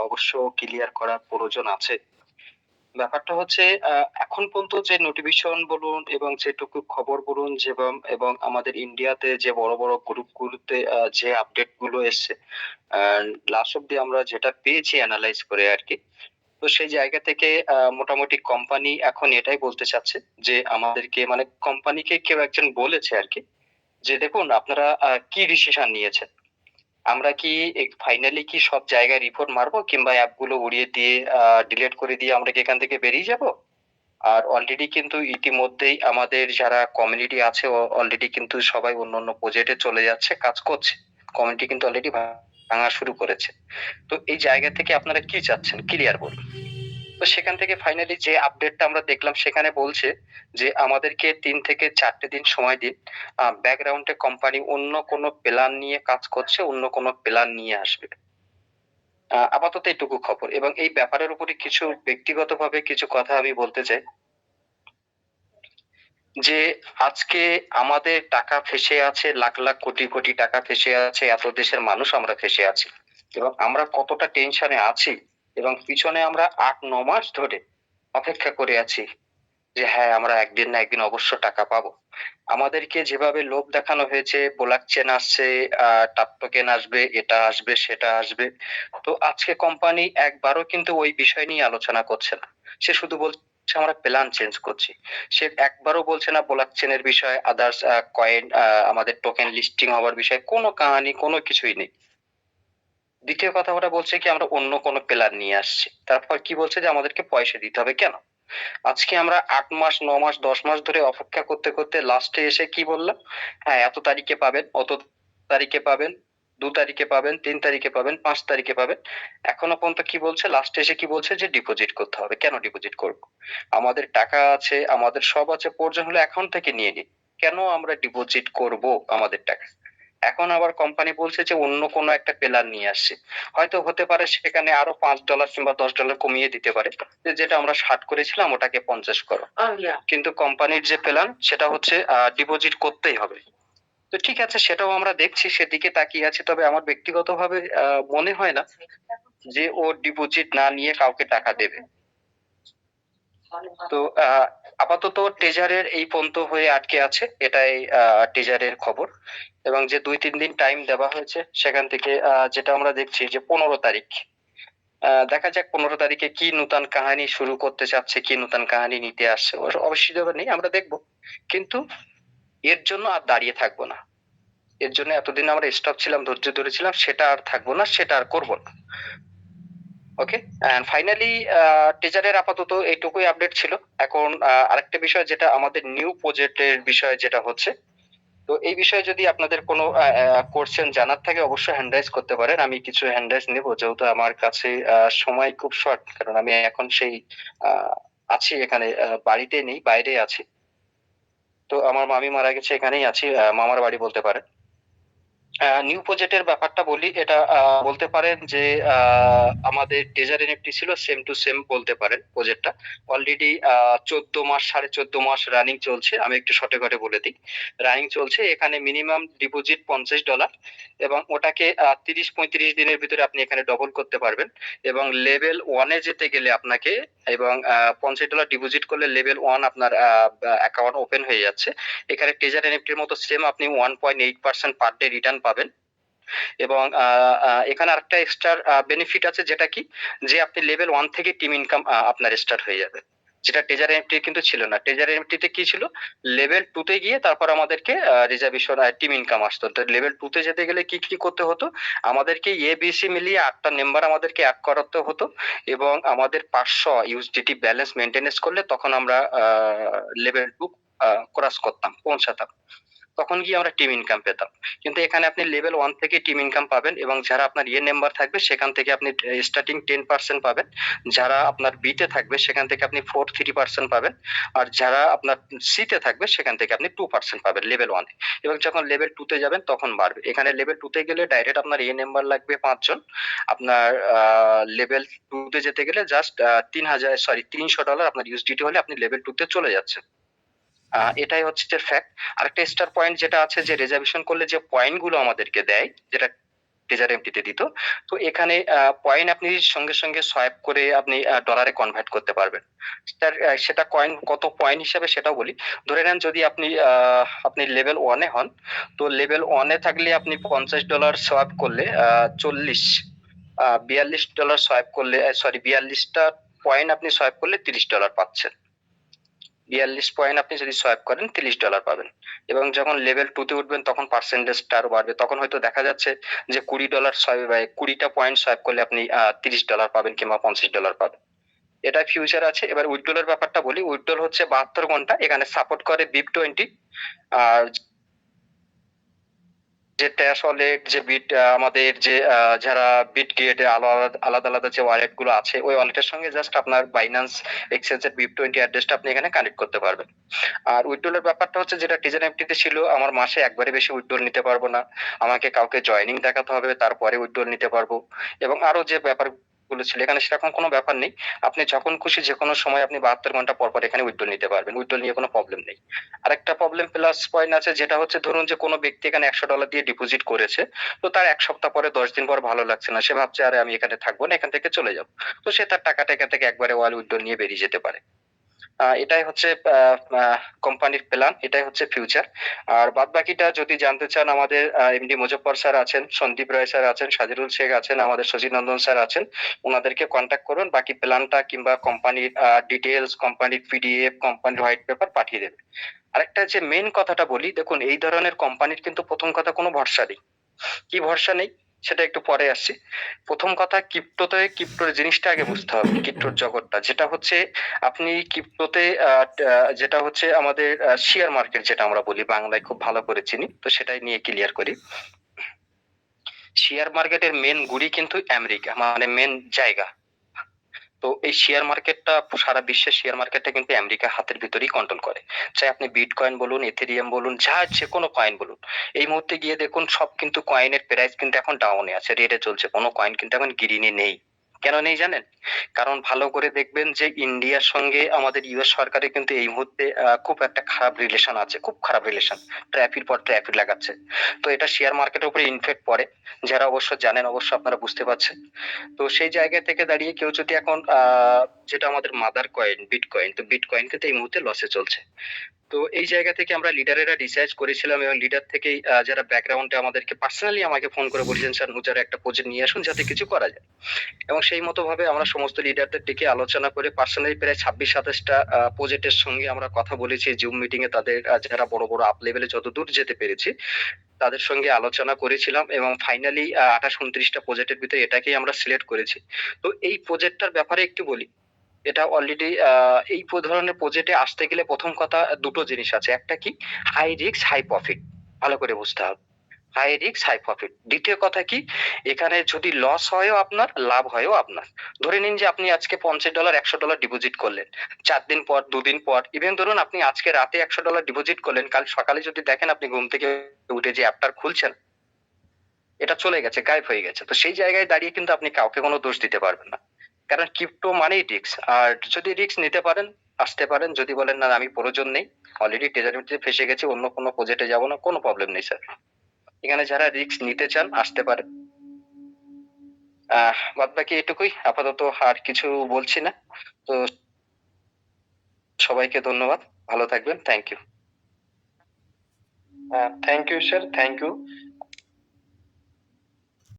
অবশ্য ক্লিয়ার করার প্রয়োজন আছে। ব্যাপারটা হচ্ছে এখন পর্যন্ত যে নোটিফিকেশন বলুন এবং যেটুকু খবর বলুন এবং আমাদের ইন্ডিয়াতে যে বড়, বড় গ্রুপগুলোতে যে আপডেট গুলো এসছে, আ লাস্ট অব্দি আমরা যেটা পেয়েছি এনালাইজ করে আরকি। তো সেই জায়গা থেকে মোটামুটি কোম্পানি এখন এটাই বলতে চাচ্ছে যে আমাদেরকে মানে কোম্পানিকে কেউ একজন বলেছে আরকি যে, "দেখুন আপনারা কি ডিসিশন নিয়েছেন? আমরা কি ফাইনালি কি সব জায়গায় রিপোর্ট মারবো কিংবা অ্যাপগুলো উড়িয়ে দিয়ে ডিলিট করে দিয়ে আমরা কি এখান থেকে বেরিয়ে যাবো?" আর অলরেডি কিন্তু ইতিমধ্যেই আমাদের যারা কমিউনিটি আছে অলরেডি কিন্তু সবাই অন্যান্য প্রজেক্টে চলে যাচ্ছে, কাজ করছে। কমিউনিটি কিন্তু অলরেডি ভাঙা শুরু করেছে। তো এই জায়গা থেকে আপনারা কি চাচ্ছেন? ক্লিয়ার বলুন। তো সেখান থেকে ফাইনালি যে আপডেটটা আমরা দেখলাম সেখানে বলছে যে আমাদেরকে ৩ থেকে ৪ টে দিন সময় দিন। ব্যাকগ্রাউন্ডে কোম্পানি অন্য কোনো প্ল্যান নিয়ে কাজ করছে, অন্য কোনো প্ল্যান নিয়ে আসবে। আপাতত এইটুকু খবর এবং এই ব্যাপারের উপরে কিছু ব্যক্তিগতভাবে কিছু কথা আমি বলতে চাই। যে আজকে আমাদের টাকা ফেঁসে আছে, লাখ, লাখ কোটি, কোটি টাকা ফেঁসে আছে, এত দেশের মানুষ আমরা ফেঁসে আছি। এবং আমরা কতটা টেনশনে আছি এবং পিছনে আমরা ৮-৯ মাস ধরে অপেক্ষা করে আছি যে হ্যাঁ, আমরা একদিন না একদিন অবশ্য টাকা পাবো। আমাদেরকে যেভাবে লোভ দেখানো হয়েছে, ব্লক চেইন আসছে, টাপ টোকেন আসবে, এটা আসবে, সেটা আসবে। তো আজকে কোম্পানি একবারও কিন্তু ওই বিষয় নিয়ে আলোচনা করছে না। সে শুধু বলছে আমরা প্ল্যান চেঞ্জ করছি। সে একবারও বলছে না ব্লক চেইন এর বিষয়ে, আদার্স কয়েন আমাদের টোকেন লিস্টিং হওয়ার বিষয়ে কোনো কাহানি, কোনো কিছুই নেই। দ্বিতীয় কথা ওরা বলছে কি আমরা অন্য কোনো প্ল্যান নিয়ে আসছি। তারপর কি বলছে যে আমাদেরকে পয়সা দিতে হবে। কেন? আজকে আমরা ৮ মাস, ৯ মাস, ১০ মাস ধরে অপেক্ষা করতে, করতে লাস্টে এসে কি বললাম? হ্যাঁ, এত তারিখে পাবেন, অত তারিখে পাবেন, ২ তারিখে পাবেন, ৩ তারিখে পাবেন, ৫ তারিখে পাবেন। এখনো পর্যন্ত কি বলছে? লাস্টে এসে কি বলছে? যে ডিপোজিট করতে হবে। কেন ডিপোজিট করব? আমাদের টাকা আছে, আমাদের সব আছে, প্রয়োজন হলে অ্যাকাউন্ট থেকে নিয়ে নিন। কেন আমরা ডিপোজিট করব আমাদের টাকা? এখন আবার কোম্পানি বলছে যে অন্য কোনো একটা প্ল্যান নিয়ে আসছে। হয়তো হতে পারে সেখানে আরো $৫ কিংবা $১০ কমিয়ে দিতে পারে। যে যেটা আমরা ৬০ করেছিলাম ওটাকে ৫০ করো। কিন্তু কোম্পানির যে প্ল্যান সেটা হচ্ছে ডিপোজিট করতেই হবে। তো ঠিক আছে সেটাও আমরা দেখছি, সেদিকে তাকিয়ে আছি। তবে আমার ব্যক্তিগতভাবে মনে হয় না যে ও ডিপোজিট না নিয়ে কাউকে টাকা দেবে। তো আপাতত ট্রেজারের এই পর্যন্ত হয়ে আটকে আছে। এটাই ট্রেজারের খবর। এবং যে ২-৩ দিন টাইম দেওয়া হয়েছে সেখান থেকে যেটা আমরা দেখছি যে ১৫ তারিখ। দেখা যাক ১৫ তারিখে কি নূতন কাহানি শুরু করতে চাচ্ছে, কি নূতন কাহানি নিতে আসছে। অবশ্যই নেই আমরা দেখব। কিন্তু এর জন্য আর দাঁড়িয়ে থাকবো না। এর জন্য এতদিন আমরা স্টপ ছিলাম, ধৈর্য ধরেছিলাম সেটা আর থাকবো না, সেটা আর করব না। ওকে? অ্যান্ড ফাইনালি টিজারের আপাতত এইটুকুই আপডেট ছিল। এখন আরেকটা বিষয় যেটা আমাদের নিউ প্রজেক্ট এর বিষয় যেটা হচ্ছে। তো এই বিষয়ে যদি আপনাদের কোনো কোয়েশ্চেন জানার থাকে অবশ্যই হ্যান্ড রাইজ করতে পারেন। আমি কিছু হ্যান্ড রাইজ নেব। যেহেতু আমার কাছে সময় খুব শর্ট। কারণ আমি এখন সেই আ আছি এখানে বাড়িতে নেই, বাইরে আছি। তো আমার মামি মারা গেছে, এখানেই আছি। মামার বাড়ি বলতে পারেন। নিউ প্রজেক্টের ব্যাপারটা বলি, এটা বলতে পারেন যে আমাদের ট্রেজারি এনএফটি ছিল সেম টু সেম বলতে পারেন প্রজেক্টটা। অলরেডি ১৪ মাস, ১.৫ মাস রানিং চলছে। আমি একটু শর্টে বলে দিই। রানিং চলছে। এখানে মিনিমাম ডিপোজিট $৫০ এবং ওটাকে ৩০-৩৫ দিনের ভিতরে আপনি এখানে ডবল করতে পারবেন এবং লেভেল 1 এ যেতে গেলে আপনাকে এবং $৫০ ডিপোজিট করলে লেভেল 1 আপনার অ্যাকাউন্ট ওপেন হয়ে যাচ্ছে। এখানে ট্রেজারি এনএফটির মতো সেম আপনি 1.8% পার ডে রিটার্ন পাবেন এবং এখানে আরেকটা এক্সট্রা বেনিফিট আছে যেটা কি? যে আপনি লেভেল 1 থেকে টিম ইনকাম আপনার স্টার্ট হয়ে যাবে। যেটা ট্রেজারি এনএফটি কিন্তু ছিল না। ট্রেজারি এনএফটিতে কি ছিল? লেভেল 2 তে গিয়ে তারপর আমাদেরকে রিজার্ভেশন টিম ইনকাম আসতো। তো লেভেল 2 তে যেতে গেলে কি করতে হতো? আমাদেরকে এ, বি, সি মিলিয়ে ৮ টা মেম্বার আমাদেরকে এড করাতে হতো এবং আমাদের ৫০০ ইউএসডিটি ব্যালেন্স মেইনটেন্যান্স করলে তখন আমরা লেভেল 2 ক্রস করতাম, পৌঁছাতাম। তখন গিয়ে আমরা টিম ইনকাম পেতাম। কিন্তু এখানে আপনি লেভেল 1 থেকেই টিম ইনকাম পাবেন এবং যারা আপনার মেম্বার থাকবে সেখান থেকে আপনি স্টার্টিং 10% পাবেন। যারা আপনার বি তে থাকবে সেখান থেকে আপনি 3% পাবেন। আর যারা আপনার সি তে থাকবে সেখান থেকে আপনি 2% পাবেন লেভেল 1 এ। এবং যখন লেভেল 2 তে যাবেন তখন বাড়বে। এখানে লেভেল 2 তে গেলে ডাইরেক্ট আপনার মেম্বার লাগবে ৫ জন। আপনার লেভেল 2 তে যেতে গেলে জাস্ট ৩০০০ সরি $৩০০ আপনার ইউএসডিটি হলে আপনি লেভেল 2 তে চলে যাচ্ছেন। এটাই হচ্ছে যে ফ্যাক্ট। আরেকটা স্টার পয়েন্ট যেটা আছে যে রিজার্ভেশন করলে যে পয়েন্ট গুলো আমাদেরকে দেয়, যেটা টেজার এমটিতে দিত। তো এখানে পয়েন্ট আপনি সঙ্গে সঙ্গে সোয়াইপ করে আপনি ডলারে কনভার্ট করতে পারবেন। সেটা কয়েন কত পয়েন্ট হিসাবে সেটাও বলি। ধরে নেন যদি আপনি লেভেল 1 এ হন, তো লেভেল 1 এ থাকলে আপনি $50 সোয়াইপ করলে 42 ডলার সোয়াইপ করলে, সরি 42টা পয়েন্ট আপনি সোয়াইপ করলে $30 পাচ্ছেন। 42 পয়েন্ট আপনি যদি সোয়াইপ করেন $30 পাবেন। এবং যখন লেভেল 2 তে উঠবেন তখন পার্সেন্টেজটা আরো বাড়বে, তখন হয়তো দেখা যাচ্ছে যে $20 20টা পয়েন্ট সোয়াইপ করলে আপনি $30 পাবেন কিংবা $50 পাবেন। এটা ফিউচার আছে। এবার উইথড্রলের ব্যাপারটা বলি। উইথড্রল হচ্ছে 72 ঘন্টা, এখানে সাপোর্ট করে BIP20। আর যে ট্যাশ ওয়ালেট, যে আমাদের যে যারা বিটগেট আলাদা আলাদা আলাদা যে ওয়ালেট গুলো আছে, ওই ওয়ালেটের সঙ্গে জাস্ট আপনার বাইন্যান্স এক্সচেঞ্জের BIP20 অ্যাড্রেসটা আপনি এখানে কানেক্ট করতে পারবেন। আর উইথড্রলের ব্যাপারটা হচ্ছে যেটা টিজেন এফটিতে ছিল, আমার মাসে একবারে বেশি উইথড্রল নিতে পারবো না, আমাকে কাউকে জয়েনিং দেখাতে হবে, তারপরে উইথড্রল নিতে পারবো। এবং আরো যে ব্যাপার গুলো ছিল, এখানে সেরকম কোনো ব্যাপার নেই। আপনি যখন খুশি যে কোনো সময় আপনি 72 ঘন্টা পর পর এখানে উইথড্রল নিতে পারবেন, উইথড্রল নিয়ে কোনো প্রবলেম নেই। আরেকটা প্রবলেম প্লাস পয়েন্ট আছে, যেটা হচ্ছে ধরুন যে কোনো ব্যক্তি এখানে $100 দিয়ে ডিপোজিট করেছে, তো তার 1 সপ্তাহ পরে 10 দিন পর ভালো লাগছে না, সে ভাবছে আরে আমি এখানে থাকবো না, এখান থেকে চলে যাবো। তো সে তার টাকাটা এখান থেকে একবারে ওয়াল উইথড্রল নিয়ে বেরিয়ে যেতে পারে। এটাই হচ্ছে কোম্পানির প্ল্যান, এটাই হচ্ছে ফিউচার। আর বাদ বাকিটা যদি জানতে চান, আমাদের এমডি মুজফ্ফর স্যার আছেন, সন্দীপ রায় স্যার আছেন, সাজিরুল শেখ আছেন, আমাদের শশী নন্দন স্যার আছেন, ওনাদেরকে কন্ট্যাক্ট করুন, বাকি প্ল্যানটা কিংবা কোম্পানির ডিটেলস, কোম্পানির পিডিএফ, কোম্পানির হোয়াইট পেপার পাঠিয়ে দেবে। আরেকটা যে মেইন কথাটা বলি, দেখুন এই ধরনের কোম্পানির কিন্তু প্রথম কথা কোনো ভরসা নেই। কি ভরসা নেই সেটা একটু পরে আসছি। প্রথম কথা, ক্রিপ্টোর জিনিসটা আগে বুঝতে হবে। ক্রিপ্টোর জগৎটা যেটা হচ্ছে, আপনি ক্রিপ্টোতে যেটা হচ্ছে আমাদের শেয়ার মার্কেট, যেটা আমরা বলি বাংলায় খুব ভালো করে চিনি, তো সেটাই নিয়ে ক্লিয়ার করি। শেয়ার মার্কেটের মেন গুড়ি কিন্তু আমেরিকা, মানে মেন জায়গা। তো এই শেয়ার মার্কেটটা, সারা বিশ্বের শেয়ার মার্কেটটা কিন্তু আমেরিকা হাতের ভিতরেই কন্ট্রোল করে। চাই আপনি বিটকয়েন বলুন, এথেরিয়াম বলুন, যে কোনো কয়েন বলুন, এই মুহূর্তে গিয়ে দেখুন সব কিন্তু কয়েনের প্রাইস কিন্তু এখন ডাউনে আছে, রেটে চলছে, কোনো কয়েন কিন্তু এখন গ্রিনে নেই। কেন নেই জানেন? কারণ ভালো করে দেখবেন যে ইন্ডিয়ার সঙ্গে আমাদের ইউএস সরকারের কিন্তু এই মুহূর্তে খুব একটা খারাপ রিলেশন আছে, খুব খারাপ রিলেশন। ট্র্যাফির পর ট্র্যাফিক লাগাচ্ছে। তো এটা শেয়ার মার্কেটের উপরে ইনফেক্ট পড়ে। যারা অবশ্য জানেন, অবশ্য আপনারা বুঝতে পারছেন। তো সেই জায়গা থেকে দাঁড়িয়ে কেউ যদি এখন যেটা আমাদের মাদার কয়েন বিটকয়েন, তো বিটকয়েন কিন্তু এই মুহূর্তে লসে চলছে। তো এই জায়গা থেকে আমরা লিডারেরা রিসার্চ করেছিলাম, এবং লিডার থেকেই যারা ব্যাকগ্রাউন্ডে আমাদেরকে পার্সোনালি আমাকে ফোন করে বলেছেন, স্যার নুজার একটা প্রজেক্ট নিয়ে আসুন যাতে কিছু করা যায়। এবং সেই মতো ভাবে আমরা সমস্ত লিডারদের ডেকে আলোচনা করে পার্সোনালি প্রায় 26-27টা প্রজেক্টের সঙ্গে আমরা কথা বলেছি জুম মিটিং এ, তাদের যারা বড় বড় আপ লেভেলে যত দূর যেতে পেরেছি তাদের সঙ্গে আলোচনা করেছিলাম, এবং ফাইনালি 28-29টা প্রজেক্টের ভিতরে এটাকেই আমরা সিলেক্ট করেছি। তো এই প্রজেক্টটার ব্যাপারে একটু বলি। এটা অলরেডি এই ধরনের প্রজেক্টে আসতে গেলে প্রথম কথা দুটো জিনিস আছে। একটা কি? High risk high profit. ভালো করে বুঝতে হবে। High risk high profit. দ্বিতীয় কথা কি? এখানে যদি লস হয়ও আপনার, লাভ হয়ও আপনার। ধরে নিন যে আপনি আজকে $50 $100 ডিপোজিট করলেন। 4 দিন পর, 2 দিন পর, ইভেন ধরুন আপনি আজকে রাতে $100 ডিপোজিট করলেন, কাল সকালে যদি দেখেন আপনি ঘুম থেকে উঠে যে অ্যাপটা খুলছেন, এটা চলে গেছে, গায়েব হয়ে গেছে। তো সেই জায়গায় দাঁড়িয়ে কিন্তু আপনি কাউকে কোনো দোষ দিতে পারবেন না। কারণ ক্রিপ্টো মানেই রিস্ক। আর যদি রিস্ক নিতে পারেন, আসতে পারেন। যদি বলেন না আমি প্রয়োজন নেই, অলরেডি ট্রেজারিতে ফেসে গেছি, অন্য কোনো প্রজেক্টে যাব না, কোনো প্রবলেম নেই স্যার। এখানে যারা রিস্ক নিতে চান আসতে পারেন। বাদ বাকি এটুকুই, আপাতত আর কিছু বলছি না। তো সবাইকে ধন্যবাদ, ভালো থাকবেন, thank you. Thank you sir, thank you.